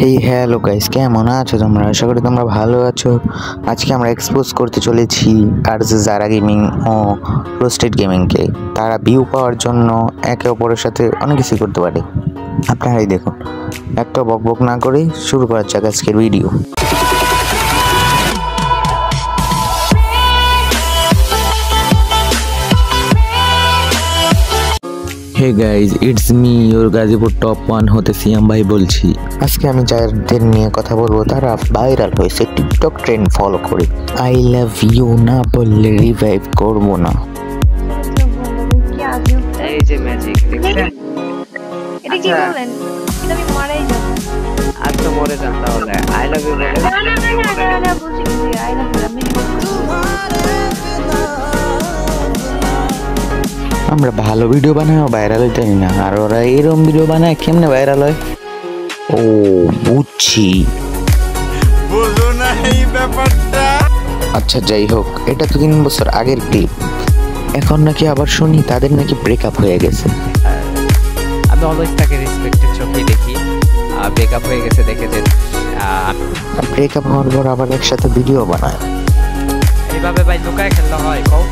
এই hello guys, কেমন আছো তোমরা? আশা করি তোমরা ভালো আছো। আজকে আমরা এক্সপোজ করতে চলেছি আরজে জারা গেমিং ও রোস্টেড গেমিংকে। তারা ভিউ পাওয়ার জন্য একে অপরের সাথে অনেক কিছু করতে পারে। আপনারাই দেখুন, একটা বকবক না করে শুরু করা যাক আজকের video. Hey guys, it's me your Gazipur top 1 হতে সিয়াম ভাই বলছি। আজকে আমি যাদের নিয়ে কথা বলবো তারা ভাইরাল হয়েছে টিকটক ট্রেন্ড ফলো করে। আই লাভ ইউ না বললে রিভাইভ করবো না। এই যে ম্যাজিক দেখছেন, এটা কি বলেন? এটা আমি মারাই যাব। আর তো মরে যান তাহলে। আই লাভ ইউ বলে না বলছি আই লাভ ইউ আমি আমরা ভালো ভিডিও বানাই ভাইরাল হইতে না, আর ওরা এরকম ভিডিও বানায় কেমনে ভাইরাল হয়? ও বুঝছি, বুঝো না এই ব্যাপারটা। আচ্ছা যাই হোক, এটা তো 3 বছর আগের ক্লিপ। এখন নাকি আবার শুনি তাদের নাকি ব্রেকআপ হয়ে গেছে। আমি অলওয়েজ তাকে রেসপেক্টের চোখে দেখি। ব্রেকআপ হয়ে গেছে দেখে যে ব্রেকআপ হওয়ার পর আবার একসাথে ভিডিও বানায়। এইভাবে ভাই লুকায় খেললে হয়? কও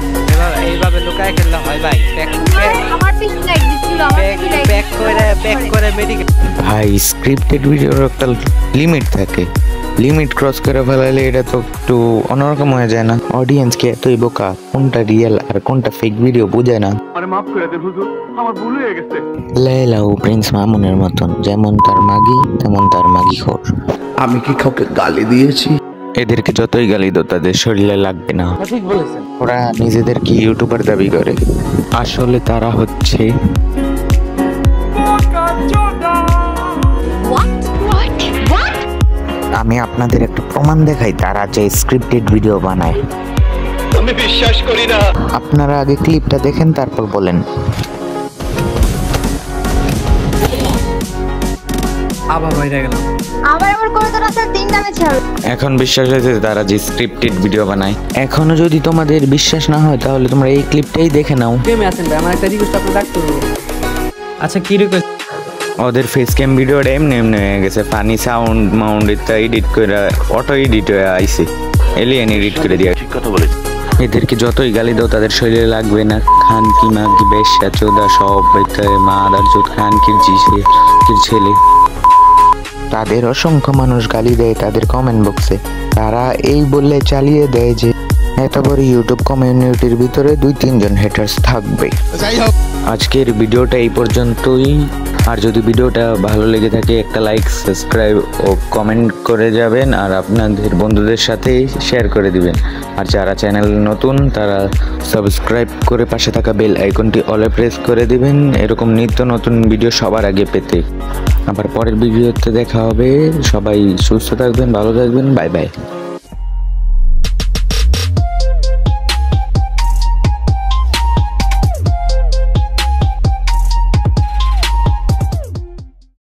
এইভাবে লুকায় খেললে হয় ভাই? আমার পিছনে লাইক দিছিল, আমার পিছনে ব্যাক করে মেডিকেল। ভাই স্ক্রিপ্টেড ভিডিওর একটা লিমিট থাকে, লিমিট ক্রস করে ফেলালে এটা তো একটু অন্যরকম হয়ে যায় না? অডিয়েন্সকে এতই বোকা, কোনটা রিয়েল আর কোনটা ফেক ভিডিও বুঝে না। আরে মাফ করে দেন হুজুর, আমার ভুল হয়ে গেছে। লায়লা ও প্রিন্স মামুনের মতন, যেমন তার মাগি তেমন তার মাগি খোর। আমি কি কাউকে গালি দিয়েছি? এদেরকে যতই গালি দাও তাদের শরীরে লাগবে না। ঠিক বলেছেন। ওরা নিজেদেরকে ইউটিউবার দাবি করে, আসলে তারা হচ্ছে আমি আপনাদের একটা প্রমাণ দেখাই তারা যে স্ক্রিপ্টেড ভিডিও বানায়। আমি বিশ্বাস করি না। আপনারা আগে ক্লিপটা দেখেন, তারপর বলেন। আবার বাইরে গেলাম। আবার করে তো রাস্তা 3 দামে ছাড়। এখন বিশ্বাস হয়েছে তারা যে স্ক্রিপ্টেড ভিডিও বানায়। এখনো যদি তোমাদের বিশ্বাস না হয় তাহলে তোমরা এই ক্লিপটাই দেখে নাও। প্রেমে আছেন ভাই, আমার একটা রিকোয়েস্ট আপনি ডাক্তার। আচ্ছা কি রিকোয়েস্ট? ওদের ফেস ক্যাম ভিডিওটা এমনি হয়ে গেছে, ফানি সাউন্ড মাউন্ড ইত্যাদি এডিট করে অটো এডিট হয়ে আইছে, এলিয়েন এডিট করে দিয়ে। ঠিক কথা বলেছি। এদেরকে যতই গালি দাও তাদের শরীরে লাগবে না। খান কি মাগি বেশ্যা চোদা সব মা আদার চোদ খান কির ছেলে। তাদের অসংখ্য মানুষ গালি দেয় তাদের কমেন্ট বক্সে। তারা এই বললে চালিয়ে দেয় যে এত বড় ইউটিউব কমিউনিটির ভিতরে 2-3 জন হেটার্স থাকবে। আজকের ভিডিওটা এই পর্যন্তই। আর যদি ভিডিওটা ভালো লেগে থাকে একটা লাইক, সাবস্ক্রাইব ও কমেন্ট করে যাবেন, আর আপনাদের বন্ধুদের সাথে শেয়ার করে দিবেন। আর যারা চ্যানেল নতুন তারা সাবস্ক্রাইব করে পাশে থাকা বেল আইকনটি অলে প্রেস করে দিবেন, এরকম নিত্য নতুন ভিডিও সবার আগে পেতে। আবার পরের ভিডিওতে দেখা হবে। সবাই সুস্থ থাকবেন, ভালো থাকবেন, বাই বাই।